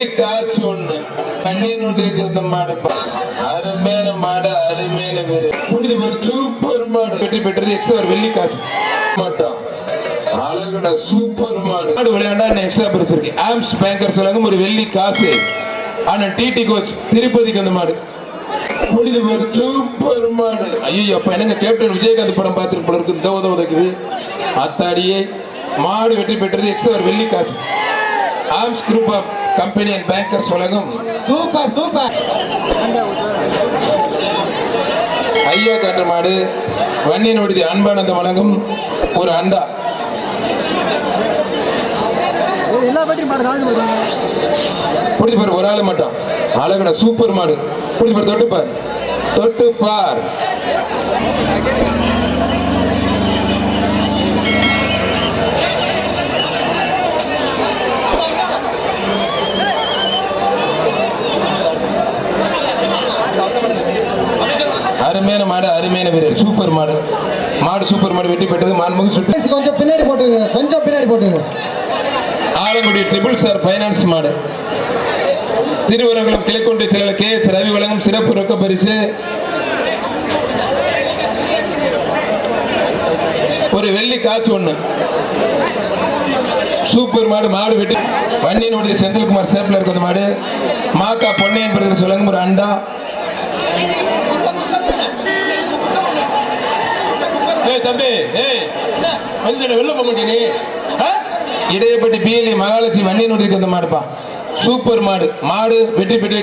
காசு ஒண்ணு கண்ணீர் இருந்த மாடு அருமையான மாடு அருமையான பேரு ஒரு சூப்பர் மாடு வெற்றி பெற்றது எக்ஸ்ட்ரா ஒரு வெள்ளி காசு மாட்டோம் அழகடா சூப்பர் மாடு மாடு விளையாண்டா எக்ஸ்ட்ரா பரிசு இருக்கு ஆம்ஸ் பேங்கர் சொல்லுங்க ஒரு வெள்ளி காசு ஆனா டிடி கோச் திருப்பதிக்கு அந்த மாடு ஒரு சூப்பர் மாடு ஐயோ அப்ப எனக்கு கேப்டன் விஜயகாந்த் படம் பார்த்துட்டு போல இருக்கு உதவுது அத்தாடியே மாடு வெற்றி பெற்றது எக்ஸ்ட்ரா ஒரு வெள்ளி காசு ஆம்ஸ் group of company and bankers வழங்கும் சூப்பர் சூப்பர் ஐயா காட்டு மாடு வன்னியன் விடுதி அன்பானந்த வழங்கும் ஒரு அண்டா புடி பாரு ஒரு ஆளு மட்டும் அழகடா சூப்பர் மாடு புடி பாரு தொட்டு பார் அருமையான மாடு அருமையான வீரர் சூப்பர் மாடு சூப்பர் மாடு வெற்றி பெற்றது மாண்புமிகு சுற்று கொஞ்சம் பின்னாடி போட்டுங்க ஆலங்குடி ட்ரிபிள் ஸ்டார் ஃபைனான்ஸ் மாடு திருவரங்குளம் கிழக்கொன்றிய செயலாளர் KS ரவி வழங்கும் சிறப்பு ரொக்க பரிசு ஒரு வெள்ளி காசு ஒண்ணு சூப்பர் மாடு வெட்டி வன்னியன் விடுதி செந்தில்குமார் சேப்பில் இருக்க அந்த மாடு மாக்கா பொன்னையன் பிரதர் வழங்கும் ஒரு அண்டா தம்பி வெளில போக மாட்டேன் இடையப்பட்டி பிஎல்ஏ மகாலட்சுமி வன்னியன் விடுதிக்கு அந்த மாடுப்பா சூப்பர் மாடு வெற்றி பெற்று